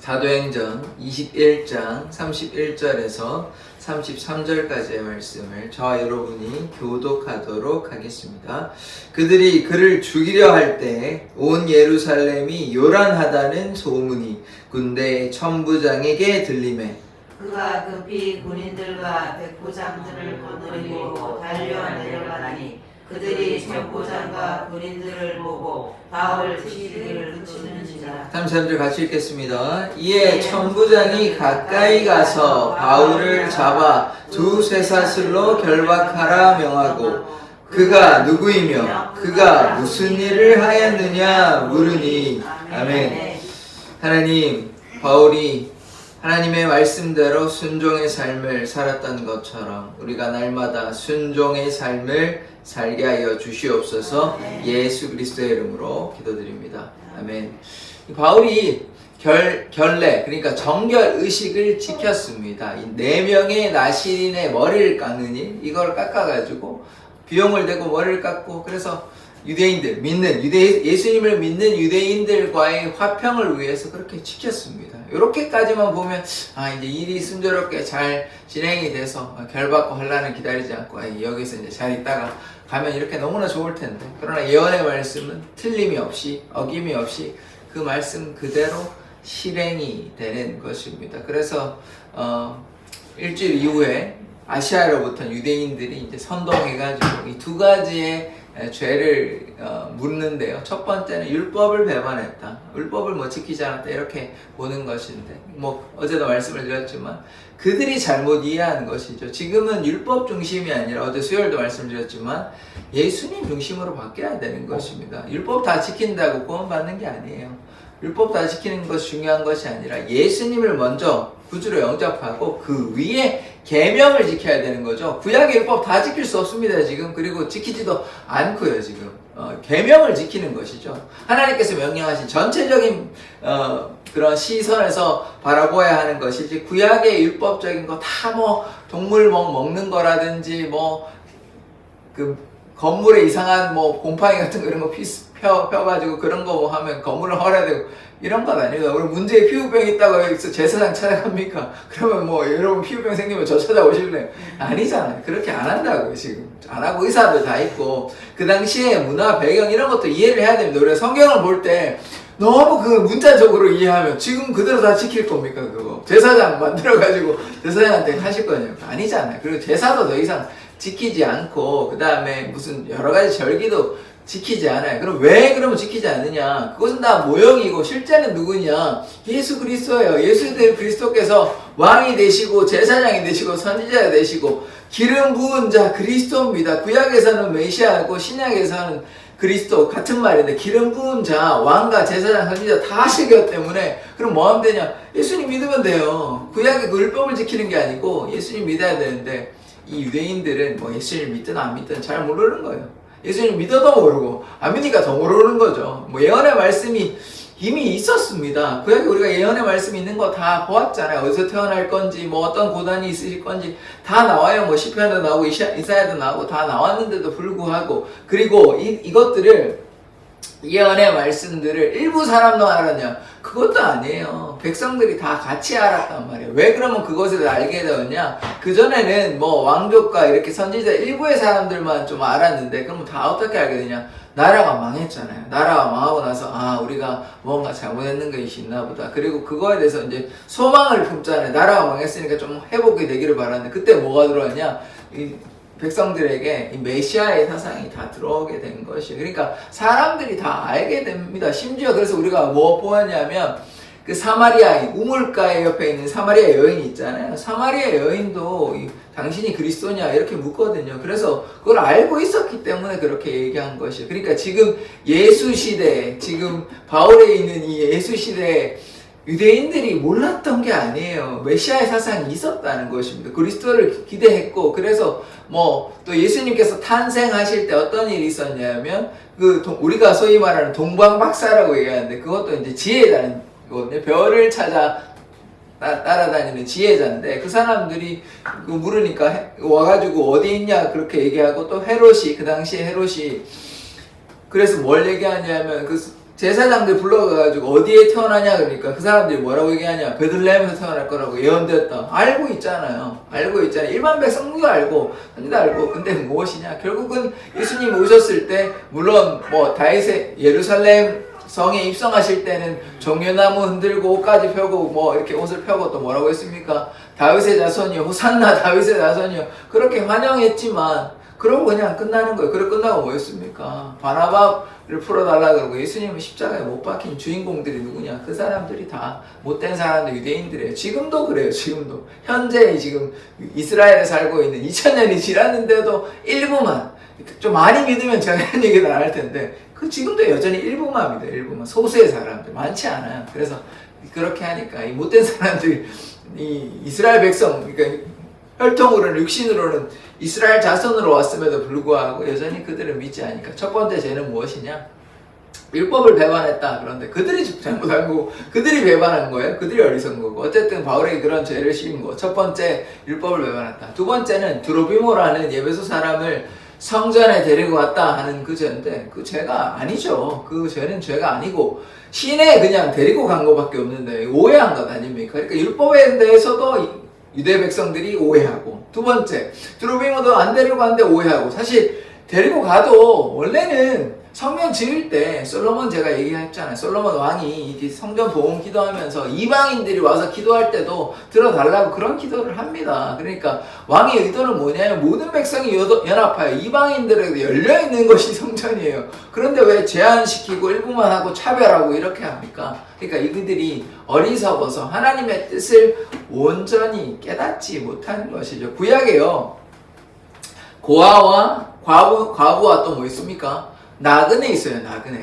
사도행전 21장 31절에서 33절까지의 말씀을 저와 여러분이 교독하도록 하겠습니다. 그들이 그를 죽이려 할 때 온 예루살렘이 요란하다는 소문이 군대 천부장에게 들리매 그가 급히 군인들과 백부장들을 거느리고 달려 내려가니 그들이 천부장과 군인들을 보고 바울 시비를 붙이는지라. 33절 같이 읽겠습니다. 이에 천부장이 가까이 가서 바울을 잡아 두 쇠사슬로 결박하라 명하고 그가 누구이며 그가 무슨 일을 하였느냐 물으니 아멘. 하나님, 바울이 하나님의 말씀대로 순종의 삶을 살았던 것처럼 우리가 날마다 순종의 삶을 살게 하여 주시옵소서. 예수 그리스도의 이름으로 기도드립니다. 아멘. 바울이 결례, 그러니까 정결 의식을 지켰습니다. 이 4명의 나실인의 머리를 깎는 일, 이걸 깎아가지고 비용을 대고 머리를 깎고, 그래서 유대인들, 예수님을 믿는 유대인들과의 화평을 위해서 그렇게 지켰습니다. 이렇게까지만 보면, 이제 일이 순조롭게 잘 진행이 돼서 결받고 환란을 기다리지 않고, 여기서 이제 잘 있다가 가면 이렇게 너무나 좋을 텐데. 그러나 예언의 말씀은 틀림이 없이, 어김이 없이 그 말씀 그대로 실행이 되는 것입니다. 그래서, 일주일 이후에 아시아로부터 유대인들이 이제 선동해가지고 이 2가지의 죄를 묻는데요. 첫 번째는 율법을 배반했다. 율법을 지키지 않았다. 이렇게 보는 것인데, 어제도 말씀을 드렸지만 그들이 잘못 이해하는 것이죠. 지금은 율법 중심이 아니라, 어제 수요일도 말씀드렸지만 예수님 중심으로 바뀌어야 되는 것입니다. 율법 다 지킨다고 구원받는 게 아니에요. 율법 다 지키는 것이 중요한 것이 아니라 예수님을 먼저 구주로 영접하고 그 위에 계명을 지켜야 되는 거죠. 구약의 율법 다 지킬 수 없습니다, 지금. 그리고 지키지도 않고요, 지금. 계명을 지키는 것이죠. 하나님께서 명령하신 전체적인 그런 시선에서 바라보아야 하는 것이지, 구약의 율법적인 거 다 동물 먹는 거라든지 건물에 이상한 곰팡이 같은 거 이런 거 펴가지고 그런 거 하면 건물을 헐어야 되고 이런 건 아니에요. 우리 문제에 피부병 있다고 여기서 제사장 찾아갑니까? 그러면 여러분 피부병 생기면 저 찾아오실래요? 아니잖아요. 그렇게 안 한다고요, 지금. 안 하고 의사들 다 있고, 그 당시에 문화, 배경 이런 것도 이해를 해야 됩니다. 우리가 성경을 볼 때 너무 그 문자적으로 이해하면 지금 그대로 다 지킬 겁니까, 그거? 제사장 만들어가지고 제사장한테 하실 거냐? 아니잖아요. 그리고 제사도 더 이상 지키지 않고, 그 다음에 무슨 여러 가지 절기도 지키지 않아요. 그럼 왜 그러면 지키지 않느냐? 그것은 다 모형이고 실제는 누구냐? 예수 그리스도예요. 예수 그리스도께서 왕이 되시고 제사장이 되시고 선지자가 되시고 기름 부은 자 그리스도입니다. 구약에서는 메시아고 신약에서는 그리스도 같은 말인데, 기름 부은 자, 왕과 제사장, 선지자 다 하시기 때문에 그럼 뭐 하면 되냐? 예수님 믿으면 돼요. 구약의 그 율법을 지키는 게 아니고 예수님 믿어야 되는데, 이 유대인들은 예수님 믿든 안 믿든 잘 모르는 거예요. 예수님 믿어도 모르고 안 믿으니까 더 모르는 거죠. 예언의 말씀이 이미 있었습니다. 구약에 우리가 예언의 말씀이 있는 거 다 보았잖아요. 어디서 태어날 건지, 어떤 고난이 있으실 건지 다 나와요. 시편도 나오고 이사야도 나오고 다 나왔는데도 불구하고, 그리고 이것들을, 예언의 말씀들을 일부 사람만 알았냐? 그것도 아니에요. 백성들이 다 같이 알았단 말이에요. 왜 그러면 그것을 알게 되었냐? 그전에는 왕족과 이렇게 선지자 일부의 사람들만 좀 알았는데, 그러면 다 어떻게 알게 되냐? 나라가 망했잖아요. 나라가 망하고 나서, 우리가 뭔가 잘못했는 것이 있나 보다. 그리고 그거에 대해서 이제 소망을 품잖아요. 나라가 망했으니까 좀 회복이 되기를 바랐는데, 그때 뭐가 들어왔냐? 백성들에게 이 메시아의 사상이 다 들어오게 된 것이에요. 그러니까 사람들이 다 알게 됩니다. 심지어 그래서 우리가 뭐 보았냐면, 그 사마리아인, 우물가의 옆에 있는 사마리아 여인이 있잖아요. 사마리아 여인도 당신이 그리스도냐 이렇게 묻거든요. 그래서 그걸 알고 있었기 때문에 그렇게 얘기한 것이에요. 그러니까 지금 예수 시대에, 지금 바울에 있는 이 예수 시대에 유대인들이 몰랐던 게 아니에요. 메시아의 사상이 있었다는 것입니다. 그리스도를 기대했고, 그래서 또 예수님께서 탄생하실 때 어떤 일이 있었냐면, 우리가 소위 말하는 동방박사라고 얘기하는데, 그것도 이제 지혜자는 거거든요. 별을 찾아 따라다니는 지혜자인데, 그 사람들이 물으니까 와가지고 어디 있냐 그렇게 얘기하고, 또 헤롯이, 그 당시에 헤롯이 그래서 뭘 얘기하냐면, 제사장들 불러가지고 어디에 태어나냐 그러니까 그 사람들이 뭐라고 얘기하냐, 베들레헴에서 태어날 거라고 예언됐다. 알고 있잖아요. 알고 있잖아요. 일반 백성도 알고 한도 알고. 근데 무엇이냐, 결국은 예수님 오셨을 때 물론 뭐 다윗의 예루살렘 성에 입성하실 때는 종려나무 흔들고 옷까지 펴고 뭐 이렇게 옷을 펴고 또 뭐라고 했습니까? 다윗의 자손이요, 호산나 다윗의 자손이요, 그렇게 환영했지만 그러고 그냥 끝나는 거예요. 그리고 끝나고 뭐였습니까? 바나바를 풀어달라 그러고 예수님은 십자가에 못 박힌 주인공들이 누구냐? 그 사람들이 다 못된 사람들, 유대인들이에요. 지금도 그래요. 지금도 현재 지금 이스라엘에 살고 있는 2000년이 지났는데도 일부만, 좀 많이 믿으면 제가 이런 얘기를 안 할 텐데 그 지금도 여전히 일부만 믿어요. 일부만, 소수의 사람들, 많지 않아요. 그래서 그렇게 하니까 이 못된 사람들이 이 이스라엘 백성, 그러니까 혈통으로는, 육신으로는 이스라엘 자손으로 왔음에도 불구하고 여전히 그들을 믿지 않으니까 첫 번째 죄는 무엇이냐? 율법을 배반했다. 그런데 그들이 잘못한 거고 그들이 배반한 거예요. 그들이 어리석은 거고. 어쨌든 바울에게 그런 죄를 씌운 거. 첫 번째, 율법을 배반했다. 두 번째는 드로비모라는 예배소 사람을 성전에 데리고 왔다 하는 그 죄인데 그 죄가 아니죠. 그 죄는 죄가 아니고 시내에 그냥 데리고 간 것밖에 없는데 오해한 것 아닙니까? 그러니까 율법에 대해서도 유대 백성들이 오해하고, 두 번째, 드로비모도 안 데리고 갔는데 오해하고. 사실 데리고 가도 원래는 성전 지을 때 솔로몬, 제가 얘기했잖아요. 솔로몬 왕이 성전 보험 기도하면서 이방인들이 와서 기도할 때도 들어달라고 그런 기도를 합니다. 그러니까 왕의 의도는 뭐냐면 모든 백성이 연합하여 이방인들에게 열려있는 것이 성전이에요. 그런데 왜 제한시키고 일부만 하고 차별하고 이렇게 합니까? 그러니까 이들이 어리석어서 하나님의 뜻을 온전히 깨닫지 못한 것이죠. 구약에요, 고아와 과부와 또 뭐 있습니까? 나그네 있어요.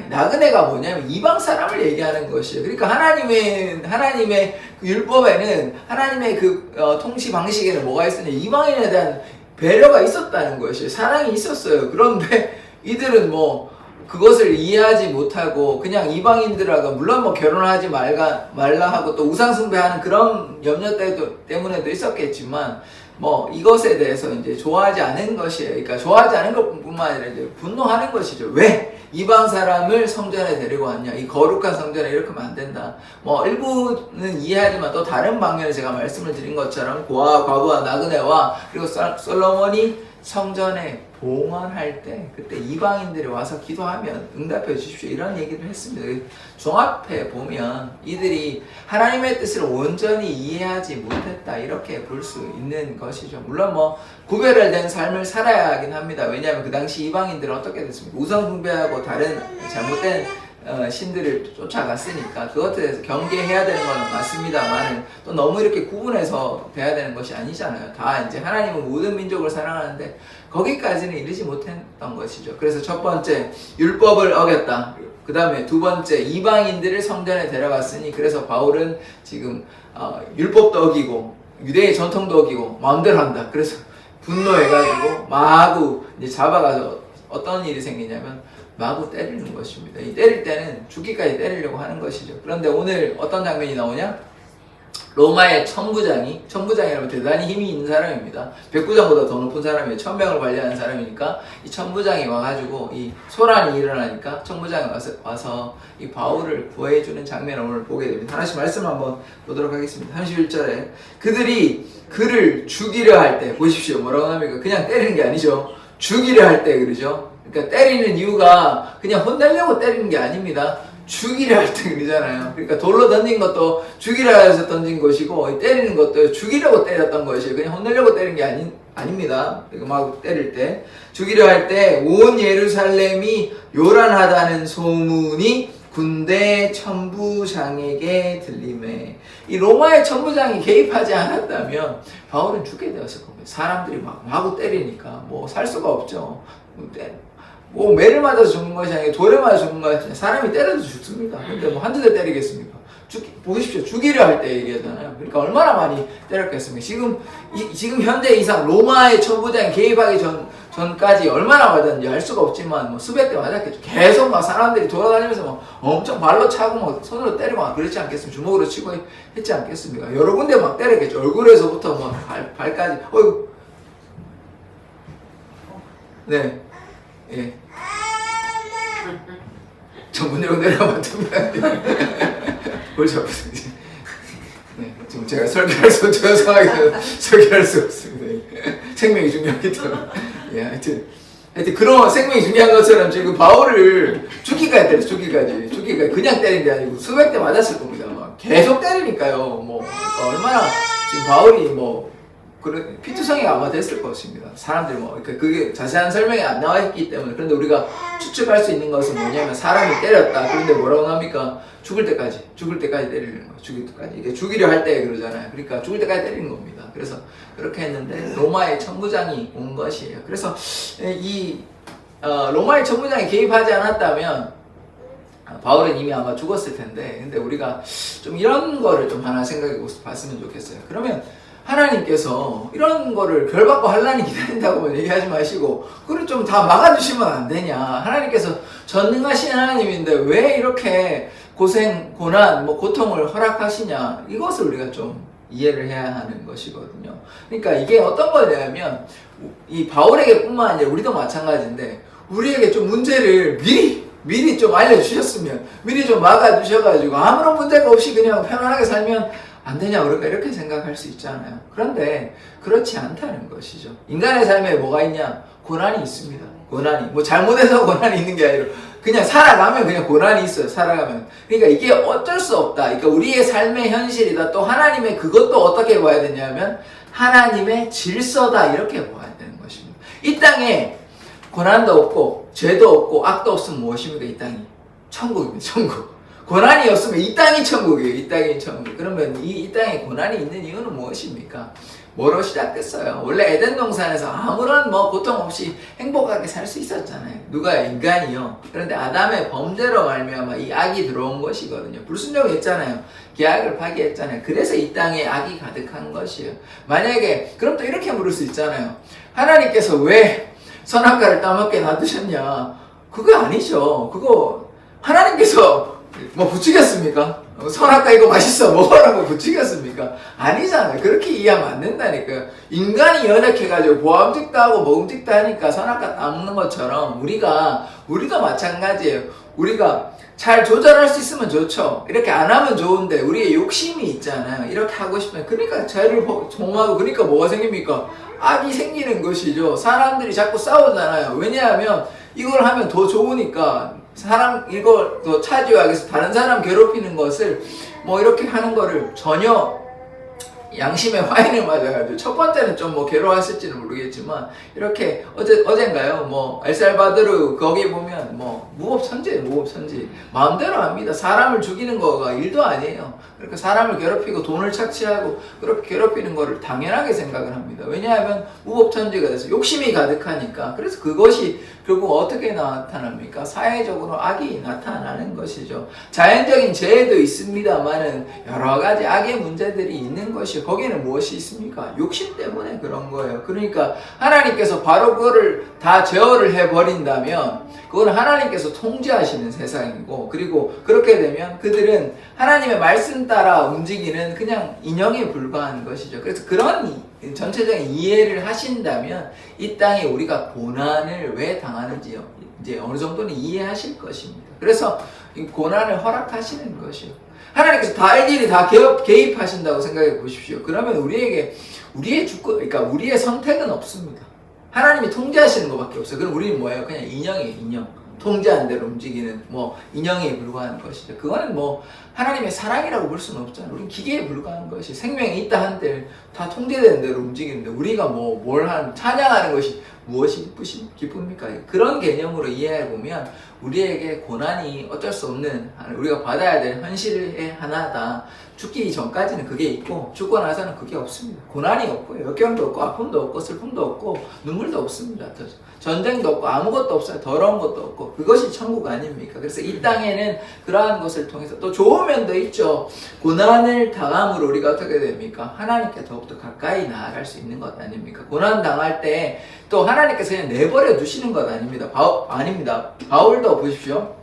나그네가 뭐냐면 이방 사람을 얘기하는 것이에요. 그러니까 하나님의 율법에는, 하나님의 통치 방식에는 뭐가 있었냐, 이방인에 대한 배려가 있었다는 것이에요. 사랑이 있었어요. 그런데 이들은 뭐 그것을 이해하지 못하고 그냥 이방인들하고, 물론 뭐 결혼하지 말라 하고 또 우상숭배하는 그런 염려 때문에도 있었겠지만 뭐 이것에 대해서 이제 좋아하지 않은 것이에요. 그러니까 좋아하지 않은 것뿐만 아니라 이제 분노하는 것이죠. 왜 이방 사람을 성전에 데리고 왔냐? 이 거룩한 성전에 이렇게 하면 안 된다. 뭐 일부는 이해하지만 또 다른 방면에 제가 말씀을 드린 것처럼 고아, 과부와 나그네와 그리고 솔로몬이 성전에 봉헌할 때 그때 이방인들이 와서 기도하면 응답해 주십시오, 이런 얘기를 했습니다. 종합해 보면 이들이 하나님의 뜻을 온전히 이해하지 못했다, 이렇게 볼 수 있는 것이죠. 물론 뭐 구별된 삶을 살아야 하긴 합니다. 왜냐하면 그 당시 이방인들은 어떻게 됐습니까? 우상숭배하고 다른 잘못된 신들을 쫓아갔으니까 그것에 대해서 경계해야 되는 건 맞습니다만 또 너무 이렇게 구분해서 돼야 되는 것이 아니잖아요. 다 이제 하나님은 모든 민족을 사랑하는데 거기까지는 이르지 못했던 것이죠. 그래서 첫 번째, 율법을 어겼다. 그 다음에 두 번째, 이방인들을 성전에 데려갔으니, 그래서 바울은 지금 율법도 어기고 유대의 전통도 어기고 마음대로 한다. 그래서 분노해가지고 마구 이제 잡아가서 어떤 일이 생기냐면 마구 때리는 것입니다. 이 때릴 때는 죽기까지 때리려고 하는 것이죠. 그런데 오늘 어떤 장면이 나오냐? 로마의 천부장이라면 대단히 힘이 있는 사람입니다. 백부장보다 더 높은 사람이에요. 1000명을 관리하는 사람이니까 이 천부장이 와가지고 이 소란이 일어나니까 천부장이 와서 이 바울을 구해주는 장면을 오늘 보게 됩니다. 하나씩 말씀 한번 보도록 하겠습니다. 31절에 그들이 그를 죽이려 할 때, 보십시오. 뭐라고 합니까? 그냥 때리는 게 아니죠. 죽이려 할 때 그러죠. 그러니까 때리는 이유가 그냥 혼내려고 때리는 게 아닙니다. 죽이려 할 때 그러잖아요. 그러니까 돌로 던진 것도 죽이려 해서 던진 것이고 때리는 것도 죽이려고 때렸던 것이에요. 그냥 혼내려고 때린 게 아닙니다. 그러니까 막 때릴 때 죽이려 할 때 온 예루살렘이 요란하다는 소문이 군대 천부장에게 들리매, 이 로마의 천부장이 개입하지 않았다면 바울은 죽게 되었을 겁니다. 사람들이 막 마구 때리니까 뭐 살 수가 없죠. 뭐 매를 맞아서 죽는 것이 아니라 돌에 맞아서 죽는 것이 아니라 사람이 때려도 죽습니다. 근데 뭐 한두 대 때리겠습니까? 보십시오. 죽이려 할 때 얘기하잖아요. 그러니까 얼마나 많이 때렸겠습니까? 지금 현재 이상 로마의 천부장이 개입하기 전까지 얼마나 맞았는지 알 수가 없지만 뭐 수백 대 맞았겠죠. 계속 막 사람들이 돌아다니면서 막 엄청 발로 차고 막 손으로 때리고 막 그렇지 않겠습니까? 주먹으로 치고 했지 않겠습니까? 여러 군데 막 때렸겠죠. 얼굴에서부터 뭐 발까지. 어이구. 네. 예. 저 문 열고 내려가면 골치 아프세요. 네, 지금 제가 설계할 수 없는 상황에서 설계할 수 없습니다. 생명이 중요하기 때문에. 예, 하여튼 그런 생명이 중요한 것처럼 지금 바울을 죽기까지 때려, 죽기까지 그냥 때린 게 아니고 수백 대 맞았을 겁니다. 막 계속 때리니까요. 뭐 얼마나 지금 바울이 뭐 그런 피투성이가 아마 됐을 것입니다. 사람들이 뭐 그게 자세한 설명이 안 나와 있기 때문에. 그런데 우리가 추측할 수 있는 것은 뭐냐면 사람이 때렸다. 그런데 뭐라고 합니까? 죽을 때까지 때리는 거예요. 죽을 때까지. 이게 죽이려 할 때 그러잖아요. 그러니까 죽을 때까지 때리는 겁니다. 그래서 그렇게 했는데 로마의 천부장이 온 것이에요. 그래서 로마의 천부장이 개입하지 않았다면 바울은 이미 아마 죽었을 텐데, 근데 우리가 좀 이런 거를 좀 하나 생각해 봤으면 좋겠어요. 그러면 하나님께서 이런 거를 결받고 환난이 기다린다고만 얘기하지 마시고 그걸 좀 다 막아주시면 안 되냐. 하나님께서 전능하신 하나님인데 왜 이렇게 고생, 고난, 고통을 허락하시냐. 이것을 우리가 좀 이해를 해야 하는 것이거든요. 그러니까 이게 어떤 거냐면 이 바울에게 뿐만 아니라 우리도 마찬가지인데 우리에게 좀 문제를 미리 좀 알려주셨으면, 미리 좀 막아주셔가지고 아무런 문제가 없이 그냥 편안하게 살면 안 되냐, 우리가 이렇게 생각할 수 있잖아요. 그런데 그렇지 않다는 것이죠. 인간의 삶에 뭐가 있냐? 고난이 있습니다. 고난이. 뭐 잘못해서 고난이 있는 게 아니라 그냥 살아가면 그냥 고난이 있어요. 살아가면. 그러니까 이게 어쩔 수 없다. 그러니까 우리의 삶의 현실이다. 또 하나님의 그것도 어떻게 봐야 되냐면 하나님의 질서다. 이렇게 봐야 되는 것입니다. 이 땅에 고난도 없고 죄도 없고 악도 없으면 무엇입니까? 이 땅이 천국입니다. 천국. 고난이 없으면 이 땅이 천국이에요. 이 땅이 천국. 그러면 이 땅에 고난이 있는 이유는 무엇입니까? 뭐로 시작됐어요? 원래 에덴 동산에서 아무런 고통 없이 행복하게 살 수 있었잖아요. 누가? 인간이요. 그런데 아담의 범죄로 말미암아 이 악이 들어온 것이거든요. 불순종했잖아요. 계약을 파기했잖아요. 그래서 이 땅에 악이 가득한 것이에요. 만약에 그럼 또 이렇게 물을 수 있잖아요. 하나님께서 왜 선악과를 따먹게 놔두셨냐? 그거 아니죠. 그거 하나님께서 부추겼습니까? 선악과 이거 맛있어 먹으라고 부추겼습니까? 아니잖아요. 그렇게 이해하면 안 된다니까요. 인간이 연약해가지고 보암직도 하고 먹음직도 하니까 선악과 따먹는 것처럼 우리도 마찬가지예요. 우리가 잘 조절할 수 있으면 좋죠. 이렇게 안 하면 좋은데 우리의 욕심이 있잖아요. 이렇게 하고 싶으면 그러니까 죄를 종하고 그러니까 뭐가 생깁니까? 악이 생기는 것이죠. 사람들이 자꾸 싸우잖아요. 왜냐하면 이걸 하면 더 좋으니까 이걸 더 차지하기 위해서 다른 사람 괴롭히는 것을 이렇게 하는 거를 전혀 양심의 화인을 맞아가지고 첫 번째는 좀 괴로웠을지는 모르겠지만 이렇게 어젠가요 엘살바도르 거기 보면 무법천지예요. 무법천지 마음대로 합니다. 사람을 죽이는 거가 일도 아니에요. 그러니까 사람을 괴롭히고 돈을 착취하고 그렇게 괴롭히는 거를 당연하게 생각을 합니다. 왜냐하면 무법천지가 돼서 욕심이 가득하니까. 그래서 그것이 결국 어떻게 나타납니까? 사회적으로 악이 나타나는 것이죠. 자연적인 재해도 있습니다만은 여러 가지 악의 문제들이 있는 것이요. 거기에는 무엇이 있습니까? 욕심 때문에 그런 거예요. 그러니까 하나님께서 바로 그거를 다 제어를 해버린다면 그건 하나님께서 통제하시는 세상이고, 그리고 그렇게 되면 그들은 하나님의 말씀 따라 움직이는 그냥 인형에 불과한 것이죠. 그래서 그런 전체적인 이해를 하신다면 이 땅에 우리가 고난을 왜 당하는지요 이제 어느 정도는 이해하실 것입니다. 그래서 이 고난을 허락하시는 것이요. 하나님께서 다 일일이 다 개입하신다고 생각해 보십시오. 그러면 우리의 주권, 그러니까 우리의 선택은 없습니다. 하나님이 통제하시는 것밖에 없어요. 그럼 우리는 뭐예요? 그냥 인형이에요, 인형. 통제한 대로 움직이는 인형에 불과한 것이죠. 그거는 하나님의 사랑이라고 볼 수는 없잖아요. 우리는 기계에 불과한 것이, 생명이 있다 한들 다 통제되는 대로 움직이는데 우리가 찬양하는 것이 무엇이 기쁩니까? 그런 개념으로 이해해보면 우리에게 고난이 어쩔 수 없는, 우리가 받아야 될 현실의 하나다. 죽기 전까지는 그게 있고 죽고 나서는 그게 없습니다. 고난이 없고요. 역경도 없고 아픔도 없고 슬픔도 없고 눈물도 없습니다. 전쟁도 없고 아무것도 없어요. 더러운 것도 없고. 그것이 천국 아닙니까? 그래서 이 땅에는 그러한 것을 통해서 또 좋은 면도 있죠. 고난을 당함으로 우리가 어떻게 됩니까? 하나님께 더욱더 가까이 나아갈 수 있는 것 아닙니까? 고난 당할 때 또 하나님께서 그냥 내버려 두시는 것 아닙니다. 아닙니다. 바울도 보십시오.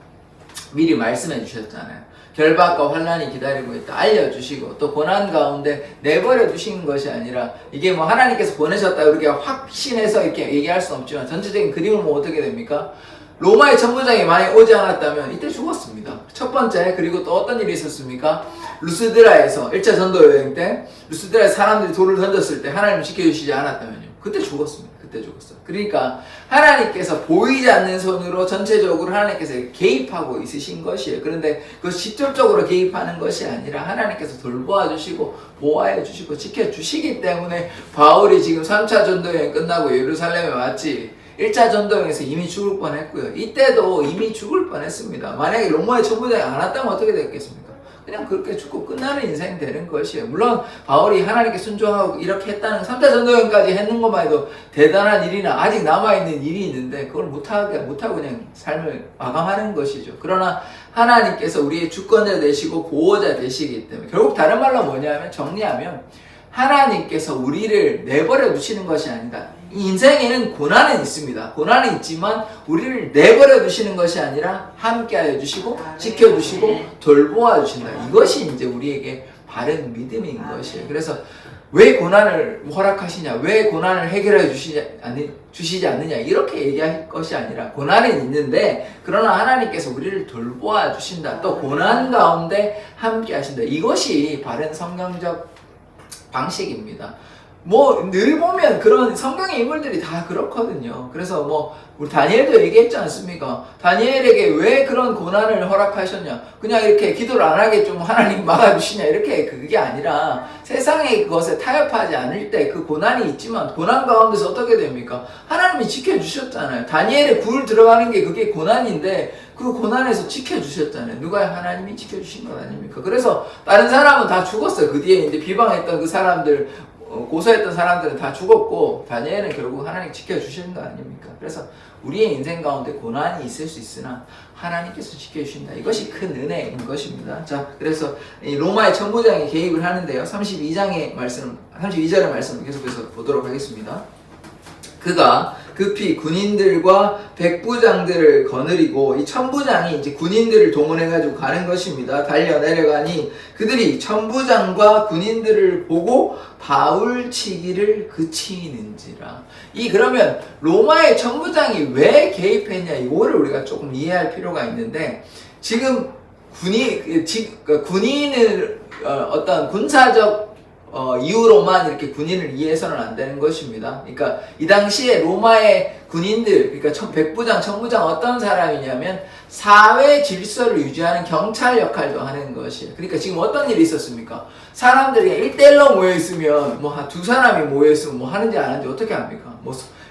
미리 말씀해 주셨잖아요. 결박과 환난이 기다리고 있다 알려주시고, 또 고난 가운데 내버려 두시는 것이 아니라 이게 하나님께서 보내셨다 이렇게 확신해서 이렇게 얘기할 수는 없지만 전체적인 그림을 어떻게 됩니까? 로마의 천부장이 만약 오지 않았다면 이때 죽었습니다. 첫 번째, 그리고 또 어떤 일이 있었습니까? 루스드라에서 1차 전도 여행 때 루스드라에 사람들이 돌을 던졌을 때 하나님이 지켜주시지 않았다면요, 그때 죽었습니다. 그때 죽었어요. 그러니까 하나님께서 보이지 않는 손으로 전체적으로 하나님께서 개입하고 있으신 것이에요. 그런데 그 직접적으로 개입하는 것이 아니라 하나님께서 돌보아 주시고 보호해 주시고 지켜 주시기 때문에 바울이 지금 3차 전도 여행 끝나고 예루살렘에 왔지, 1차 전도여행에서 이미 죽을 뻔했고요. 이때도 이미 죽을 뻔했습니다. 만약에 로마의 천부장이 안 왔다면 어떻게 됐겠습니까? 그냥 그렇게 죽고 끝나는 인생이 되는 것이에요. 물론 바울이 하나님께 순종하고 이렇게 했다는 3차 전도여행까지 했는 것만 해도 대단한 일이나 아직 남아있는 일이 있는데 그걸 못하고 그냥 삶을 마감하는 것이죠. 그러나 하나님께서 우리의 주권자 되시고 보호자 되시기 때문에 결국 다른 말로 뭐냐면, 정리하면 하나님께서 우리를 내버려 두시는 것이 아니다. 이 인생에는 고난은 있습니다. 고난은 있지만 우리를 내버려 두시는 것이 아니라 함께하여 주시고 지켜주시고 돌보아 주신다. 이것이 이제 우리에게 바른 믿음인 것이에요. 그래서 왜 고난을 허락하시냐, 왜 고난을 해결해 주시지 않느냐 이렇게 얘기할 것이 아니라, 고난은 있는데 그러나 하나님께서 우리를 돌보아 주신다. 또 고난 가운데 함께 하신다. 이것이 바른 성경적 방식입니다. 뭐 늘 보면 그런 성경의 인물들이 다 그렇거든요. 그래서 뭐 우리 다니엘도 얘기했지 않습니까? 다니엘에게 왜 그런 고난을 허락하셨냐? 그냥 이렇게 기도를 안 하게 좀 하나님 막아주시냐? 이렇게 그게 아니라 세상의 그것에 타협하지 않을 때 그 고난이 있지만 고난 가운데서 어떻게 됩니까? 하나님이 지켜주셨잖아요. 다니엘의 굴 들어가는 게 그게 고난인데 그 고난에서 지켜주셨잖아요. 누가? 하나님이 지켜주신 것 아닙니까? 그래서 다른 사람은 다 죽었어요. 그 뒤에 이제 비방했던 그 사람들, 고소했던 사람들은 다 죽었고 다니엘은 결국 하나님 지켜주시는 거 아닙니까? 그래서 우리의 인생 가운데 고난이 있을 수 있으나 하나님께서 지켜주신다. 이것이 큰 은혜인 것입니다. 자, 그래서 이 로마의 천부장이 개입을 하는데요. 32절의 말씀을 계속해서 보도록 하겠습니다. 그가 급히 군인들과 백부장들을 거느리고, 이 천부장이 이제 군인들을 동원해가지고 가는 것입니다. 달려 내려가니 그들이 천부장과 군인들을 보고 바울 치기를 그치는지라. 그러면 로마의 천부장이 왜 개입했냐, 이거를 우리가 조금 이해할 필요가 있는데, 지금 군인을 어떤 군사적 이유로만 이렇게 군인을 이해해서는 안 되는 것입니다. 그러니까 이 당시에 로마의 군인들, 그러니까 백부장, 천부장 어떤 사람이냐면 사회 질서를 유지하는 경찰 역할도 하는 것이에요. 그러니까 지금 어떤 일이 있었습니까? 사람들이 1대1로 모여있으면 뭐 두 사람이 모여있으면 뭐 하는지 안 하는지 어떻게 합니까?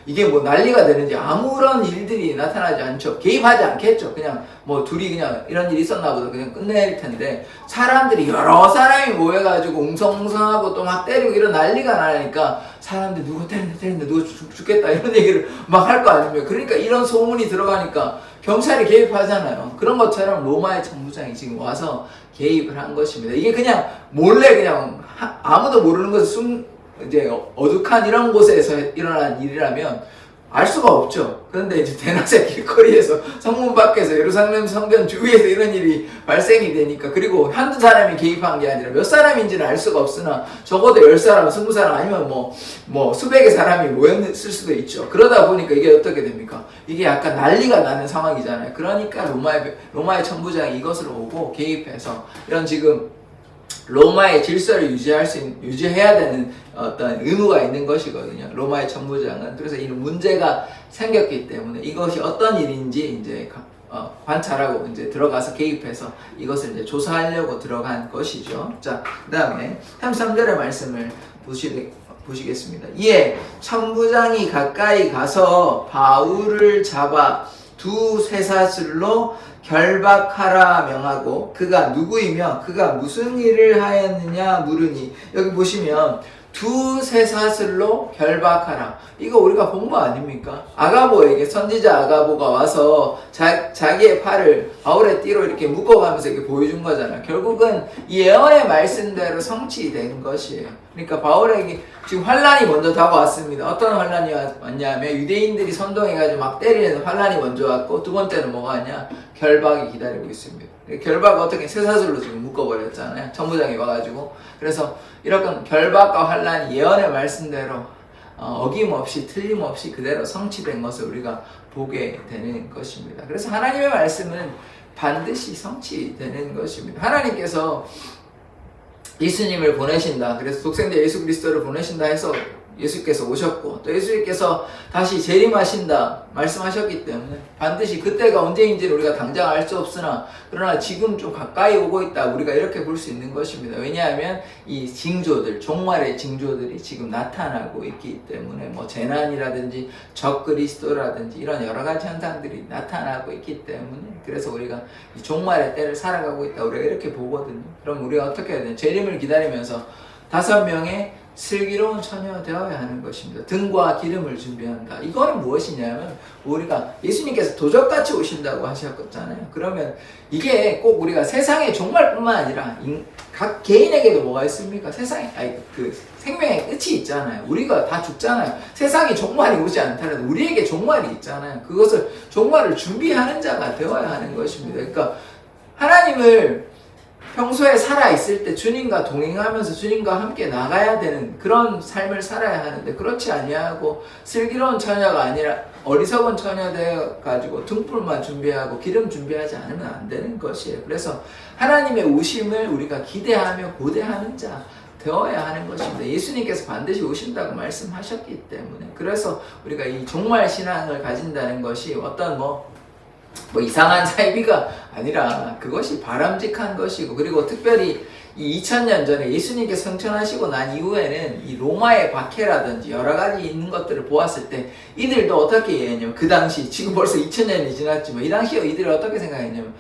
이게 뭐 난리가 되는지 아무런 일들이 나타나지 않죠. 개입하지 않겠죠. 그냥 뭐 둘이 그냥 이런 일이 있었나 보다 그냥 끝낼 텐데, 사람들이 여러 사람이 모여가지고 웅성웅성하고 또 막 때리고 이런 난리가 나니까 사람들이 누구 때린다 누구 죽겠다 이런 얘기를 막 할 거 아닙니까? 그러니까 이런 소문이 들어가니까 경찰이 개입하잖아요. 그런 것처럼 로마의 천부장이 지금 와서 개입을 한 것입니다. 이게 그냥 몰래 그냥 아무도 모르는 것을 이제 어둑한 이런 곳에서 일어난 일이라면 알 수가 없죠. 그런데 이제 대낮에 길거리에서 성문 밖에서 예루살렘 성전 주위에서 이런 일이 발생이 되니까, 그리고 한두 사람이 개입한 게 아니라 몇 사람인지는 알 수가 없으나 적어도 10사람, 20사람 아니면 뭐 수백의 사람이 모였을 수도 있죠. 그러다 보니까 이게 어떻게 됩니까? 이게 약간 난리가 나는 상황이잖아요. 그러니까 로마의 천부장이 이것을 보고 개입해서 이런 지금 로마의 질서를 유지해야 되는 어떤 의무가 있는 것이거든요. 로마의 천부장은. 그래서 이런 문제가 생겼기 때문에 이것이 어떤 일인지 이제 관찰하고 이제 들어가서 개입해서 이것을 이제 조사하려고 들어간 것이죠. 자, 그 다음에 33절의 말씀을 보시겠습니다. 이에 천부장이 가까이 가서 바울을 잡아 두 쇠사슬로 결박하라 명하고, 그가 누구이며 그가 무슨 일을 하였느냐 물으니, 여기 보시면 두 쇠사슬로 결박하라. 이거 우리가 본 거 아닙니까? 아가보에게, 선지자 아가보가 와서 자기의 팔을 바울의 띠로 이렇게 묶어가면서 이렇게 보여준 거잖아요. 결국은 이 예언의 말씀대로 성취된 것이에요. 그러니까 바울에게 지금 환란이 먼저 다가왔습니다. 어떤 환란이 왔냐면 유대인들이 선동해가지고 막 때리는 환란이 먼저 왔고, 두 번째는 뭐가 왔냐? 결박이 기다리고 있습니다. 결박을 어떻게 쇠사슬로 지금 묶어버렸잖아요. 천부장이 와가지고. 그래서 이런 결박과 환란이 예언의 말씀대로 어김없이 틀림없이 그대로 성취된 것을 우리가 보게 되는 것입니다. 그래서 하나님의 말씀은 반드시 성취되는 것입니다. 하나님께서 예수님을 보내신다. 그래서 독생자 예수 그리스도를 보내신다 해서 예수께서 오셨고 또 예수님께서 다시 재림하신다 말씀하셨기 때문에 반드시 그때가 언제인지는 우리가 당장 알 수 없으나 그러나 지금 좀 가까이 오고 있다 우리가 이렇게 볼 수 있는 것입니다. 왜냐하면 이 징조들 종말의 징조들이 지금 나타나고 있기 때문에 뭐 재난이라든지 적그리스도라든지 이런 여러 가지 현상들이 나타나고 있기 때문에 그래서 우리가 이 종말의 때를 살아가고 있다 우리가 이렇게 보거든요. 그럼 우리가 어떻게 해야 되냐? 재림을 기다리면서 5명의 슬기로운 처녀 되어야 하는 것입니다. 등과 기름을 준비한다. 이거는 무엇이냐면 우리가 예수님께서 도적같이 오신다고 하셨잖아요. 그러면 이게 꼭 우리가 세상의 종말뿐만 아니라 각 개인에게도 뭐가 있습니까? 그 생명의 끝이 있잖아요. 우리가 다 죽잖아요. 세상이 종말이 오지 않더라도 우리에게 종말이 있잖아요. 그것을 종말을 준비하는 자가 되어야 하는 것입니다. 그러니까 하나님을 평소에 살아있을 때 주님과 동행하면서 주님과 함께 나가야 되는 그런 삶을 살아야 하는데 그렇지 아니하고 슬기로운 처녀가 아니라 어리석은 처녀 되어가지고 등불만 준비하고 기름 준비하지 않으면 안 되는 것이에요. 그래서 하나님의 오심을 우리가 기대하며 고대하는 자 되어야 하는 것입니다. 예수님께서 반드시 오신다고 말씀하셨기 때문에 그래서 우리가 이 종말 신앙을 가진다는 것이 어떤 뭐 이상한 삶이가 아니라 그것이 바람직한 것이고 그리고 특별히 이 2000년 전에 예수님께서 성천하시고 난 이후에는 이 로마의 박해라든지 여러 가지 있는 것들을 보았을 때 이들도 어떻게 했냐면 그 당시 지금 벌써 2000년이 지났지만 이 당시에 이들이 어떻게 생각했냐면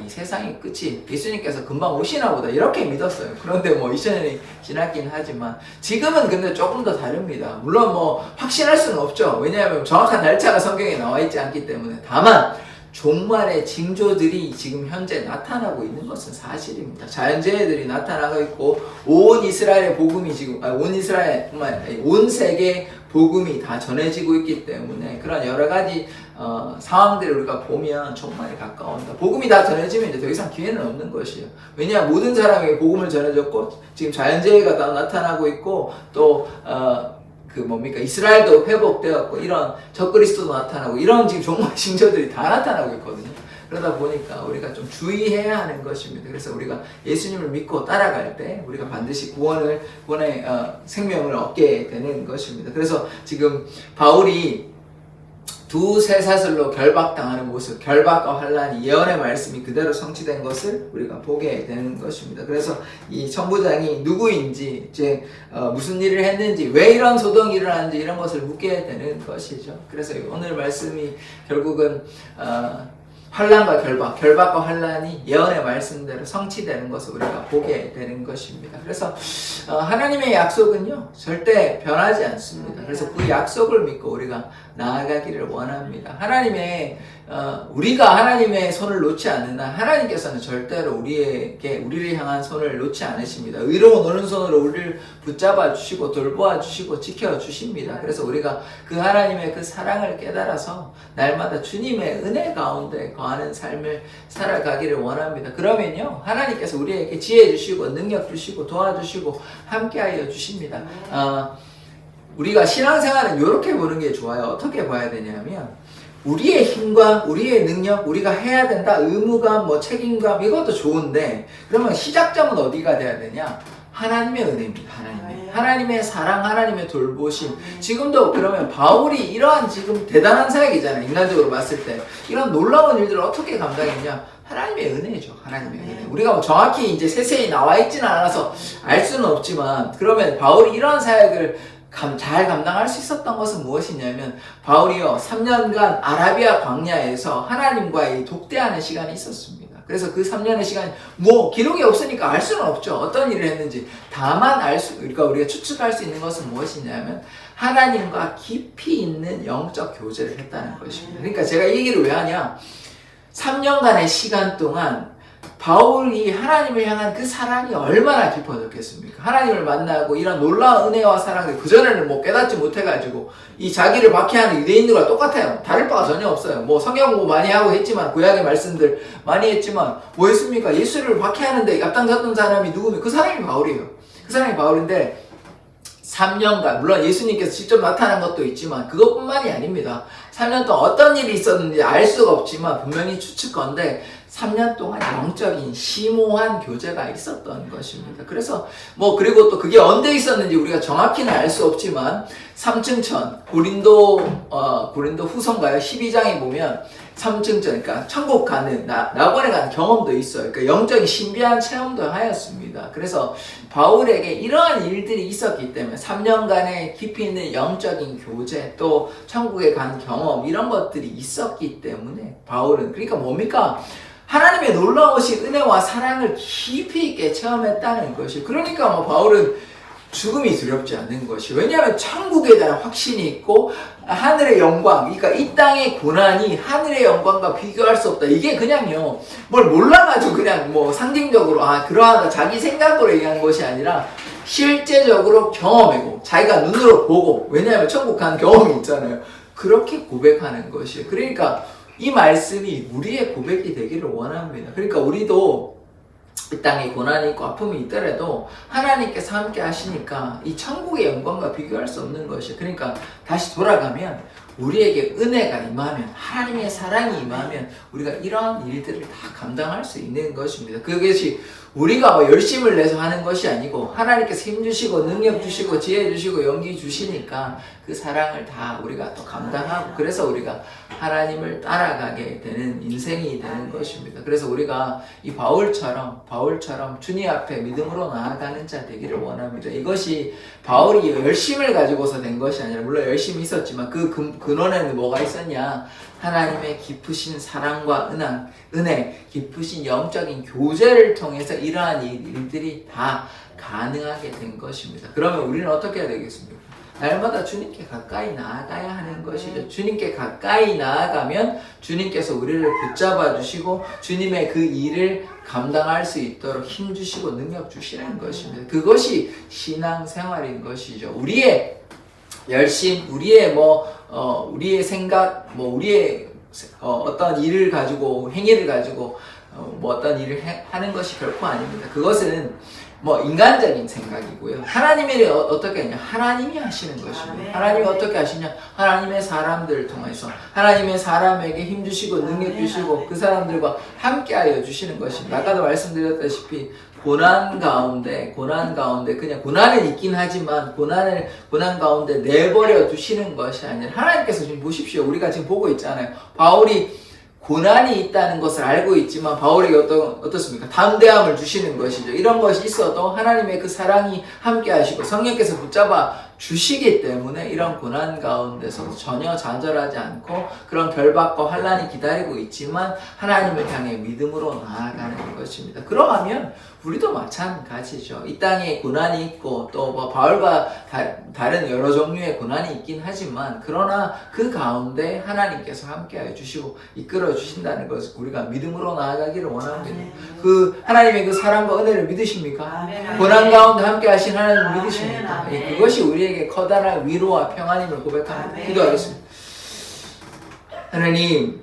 이 세상의 끝이 예수님께서 금방 오시나 보다 이렇게 믿었어요. 그런데 뭐 2000년이 지났긴 하지만 지금은 근데 조금 더 다릅니다. 물론 뭐 확신할 수는 없죠. 왜냐하면 정확한 날짜가 성경에 나와 있지 않기 때문에 다만 종말의 징조들이 지금 현재 나타나고 있는 것은 사실입니다. 자연재해들이 나타나고 있고 온 이스라엘의 복음이 지금 온 이스라엘뿐만 아니라 온 세계 복음이 다 전해지고 있기 때문에 그런 여러 가지 상황들을 우리가 보면 종말이 가까운다. 복음이 다 전해지면 이제 더 이상 기회는 없는 것이에요. 왜냐하면 모든 사람에게 복음을 전해줬고 지금 자연재해가 다 나타나고 있고 또 이스라엘도 회복되었고 이런 적그리스도도 나타나고 이런 지금 종말 징조들이 다 나타나고 있거든요. 그러다 보니까 우리가 좀 주의해야 하는 것입니다. 그래서 우리가 예수님을 믿고 따라갈 때 우리가 반드시 구원의 생명을 얻게 되는 것입니다. 그래서 지금 바울이 두세 사슬로 결박당하는 모습, 결박과 환란이 예언의 말씀이 그대로 성취된 것을 우리가 보게 되는 것입니다. 그래서 이 천부장이 누구인지, 이제 무슨 일을 했는지, 왜 이런 소동이 일어났는지 이런 것을 묻게 되는 것이죠. 그래서 오늘 말씀이 결국은 환란과 결박과 환란이 예언의 말씀대로 성취되는 것을 우리가 보게 되는 것입니다. 그래서 하나님의 약속은요 절대 변하지 않습니다. 그래서 그 약속을 믿고 우리가 나아가기를 원합니다. 우리가 하나님의 손을 놓지 않는 한 하나님께서는 절대로 우리를 향한 손을 놓지 않으십니다. 의로운 오른손으로 우리를 붙잡아 주시고 돌보아 주시고 지켜 주십니다. 그래서 우리가 그 하나님의 그 사랑을 깨달아서 날마다 주님의 은혜 가운데 거하는 삶을 살아가기를 원합니다. 그러면요 하나님께서 우리에게 지혜 주시고 능력 주시고 도와주시고 함께하여 주십니다. 우리가 신앙생활은 이렇게 보는 게 좋아요. 어떻게 봐야 되냐면 우리의 힘과 우리의 능력, 우리가 해야 된다, 의무감, 책임감 이것도 좋은데 그러면 시작점은 어디가 돼야 되냐? 하나님의 은혜입니다. 하나님의 사랑, 하나님의 돌보심. 지금도 그러면 바울이 이러한 지금 대단한 사역이잖아요. 인간적으로 봤을 때 이런 놀라운 일들을 어떻게 감당했냐? 하나님의 은혜죠. 하나님의 은혜. 우리가 정확히 이제 세세히 나와 있지는 않아서 알 수는 없지만 그러면 바울이 이러한 사역을 잘 감당할 수 있었던 것은 무엇이냐면 바울이요 3년간 아라비아 광야에서 하나님과의 독대하는 시간이 있었습니다. 그래서 그 3년의 시간이 기록이 없으니까 알 수는 없죠. 어떤 일을 했는지. 다만 그러니까 우리가 추측할 수 있는 것은 무엇이냐면 하나님과 깊이 있는 영적 교제를 했다는 것입니다. 그러니까 제가 이 얘기를 왜 하냐? 3년간의 시간 동안 바울이 하나님을 향한 그 사랑이 얼마나 깊어졌겠습니까? 하나님을 만나고 이런 놀라운 은혜와 사랑을 그전에는 깨닫지 못해가지고 이 자기를 박해하는 유대인들과 똑같아요. 다를 바가 전혀 없어요. 성경 공부 많이 하고 했지만 구약의 말씀들 많이 했지만 뭐 했습니까? 예수를 박해하는데 앞장섰던 사람이 누구면 그 사람이 바울이에요. 그 사람이 바울인데 3년간, 물론 예수님께서 직접 나타난 것도 있지만 그것뿐만이 아닙니다. 3년 동안 어떤 일이 있었는지 알 수가 없지만 분명히 추측건데 3년 동안 영적인 심오한 교제가 있었던 것입니다. 그래서 그리고 또 그게 언제 있었는지 우리가 정확히는 알 수 없지만 3층천 고린도 후서인가요? 12장에 보면 3층천, 그러니까 천국 가는 낙원에 가는 경험도 있어요. 그러니까 영적인 신비한 체험도 하였습니다. 그래서 바울에게 이러한 일들이 있었기 때문에 3년간의 깊이 있는 영적인 교제 또 천국에 간 경험 이런 것들이 있었기 때문에 바울은 그러니까 뭡니까? 하나님의 놀라우신 은혜와 사랑을 깊이 있게 체험했다는 것이 그러니까 바울은 죽음이 두렵지 않는 것이 왜냐하면 천국에 대한 확신이 있고 하늘의 영광 그러니까 이 땅의 고난이 하늘의 영광과 비교할 수 없다 이게 그냥요 뭘 몰라가지고 그냥 상징적으로 그러하다 자기 생각으로 얘기한 것이 아니라 실제적으로 경험하고 자기가 눈으로 보고 왜냐하면 천국 간 경험이 있잖아요 그렇게 고백하는 것이에요 그러니까 이 말씀이 우리의 고백이 되기를 원합니다 그러니까 우리도 이 땅에 고난이 있고 아픔이 있더라도 하나님께서 함께 하시니까 이 천국의 영광과 비교할 수 없는 것이 그러니까 다시 돌아가면 우리에게 은혜가 임하면 하나님의 사랑이 임하면 우리가 이러한 일들을 다 감당할 수 있는 것입니다. 그것이 우리가 열심을 내서 하는 것이 아니고 하나님께서 힘주시고 능력 주시고 지혜 주시고 용기 주시니까 그 사랑을 다 우리가 또 감당하고 그래서 우리가 하나님을 따라가게 되는 인생이 되는 것입니다. 그래서 우리가 이 바울처럼 주님 앞에 믿음으로 나아가는 자 되기를 원합니다. 이것이 바울이 열심을 가지고서 된 것이 아니라 물론 열심히 있었지만 그 근원에는 뭐가 있었냐? 하나님의 깊으신 사랑과 은혜, 깊으신 영적인 교제를 통해서 이러한 일들이 다 가능하게 된 것입니다. 그러면 우리는 어떻게 해야 되겠습니까? 날마다 주님께 가까이 나아가야 하는 것이죠. 주님께 가까이 나아가면 주님께서 우리를 붙잡아 주시고 주님의 그 일을 감당할 수 있도록 힘 주시고 능력 주시는 것입니다. 그것이 신앙생활인 것이죠. 우리의 열심, 우리의 생각, 우리의 어떤 일을 가지고 행위를 가지고 어떤 일을 하는 것이 결코 아닙니다. 그것은 인간적인 생각이고요. 하나님이 어떻게 하냐? 하나님이 하시는 것입니다. 하나님이 어떻게 하시냐? 하나님의 사람들을 통해서 하나님의 사람에게 힘 주시고 능력 주시고 그 사람들과 함께하여 주시는 것입니다. 아까도 말씀드렸다시피 고난 가운데 그냥 고난은 있긴 하지만 고난 가운데 내버려 두시는 것이 아니라 하나님께서 지금 보십시오. 우리가 지금 보고 있잖아요. 바울이 고난이 있다는 것을 알고 있지만 바울에게 어떻습니까? 담대함을 주시는 것이죠. 이런 것이 있어도 하나님의 그 사랑이 함께 하시고 성령께서 붙잡아 주시기 때문에 이런 고난 가운데서 전혀 좌절하지 않고 그런 결박과 환난이 기다리고 있지만 하나님을 향해 믿음으로 나아가는 것입니다. 그러하면 우리도 마찬가지죠. 이 땅에 고난이 있고 또 바울과 다른 여러 종류의 고난이 있긴 하지만 그러나 그 가운데 하나님께서 함께하여 주시고 이끌어 주신다는 것을 우리가 믿음으로 나아가기를 원합니다. 그 하나님의 그 사랑과 은혜를 믿으십니까? 고난 가운데 함께하신 하나님을 믿으십니까? 그것이 우리에게 커다란 위로와 평안임을 고백합니다. 기도하겠습니다. 하나님,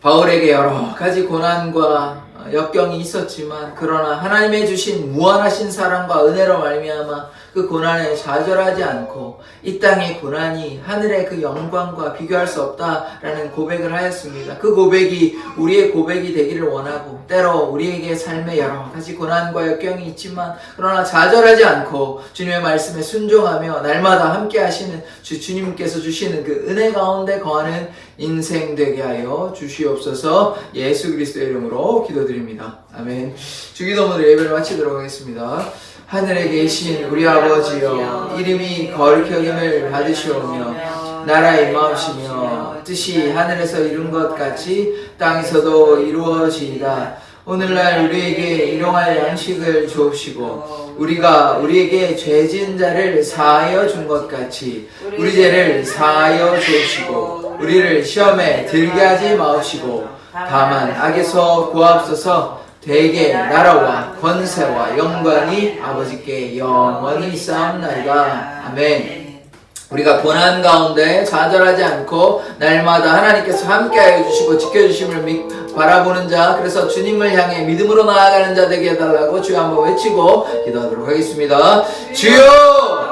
바울에게 여러 가지 고난과 역경이 있었지만 그러나 하나님의 주신 무한하신 사랑과 은혜로 말미암아 그 고난에 좌절하지 않고 이 땅의 고난이 하늘의 그 영광과 비교할 수 없다라는 고백을 하였습니다. 그 고백이 우리의 고백이 되기를 원하고 때로 우리에게 삶에 여러 가지 고난과 역경이 있지만 그러나 좌절하지 않고 주님의 말씀에 순종하며 날마다 함께 하시는 주님께서 주시는 그 은혜 가운데 거하는 인생 되게 하여 주시옵소서. 예수 그리스도의 이름으로 기도드립니다. 아멘. 주기도문으로 예배를 마치도록 하겠습니다. 하늘에 계신 우리 아버지여, 이름이 거룩히 여김을 받으시오며 나라 임하옵시며 뜻이 하늘에서 이룬 것 같이 땅에서도 이루어지이다. 오늘날 우리에게 일용할 양식을 주옵시고 우리가 우리에게 죄진 자를 사하여 준 것 같이 우리 죄를 사하여 주옵시고 우리를 시험에 들게 하지 마옵시고 다만 악에서 구하옵소서. 대개 나라와 권세와 영광이 아버지께 영원히 있사옵나이다. 아멘. 우리가 고난 가운데 좌절하지 않고 날마다 하나님께서 함께하여 주시고 지켜주심을 바라보는 자, 그래서 주님을 향해 믿음으로 나아가는 자 되게 해달라고 주여 한번 외치고 기도하도록 하겠습니다. 주여!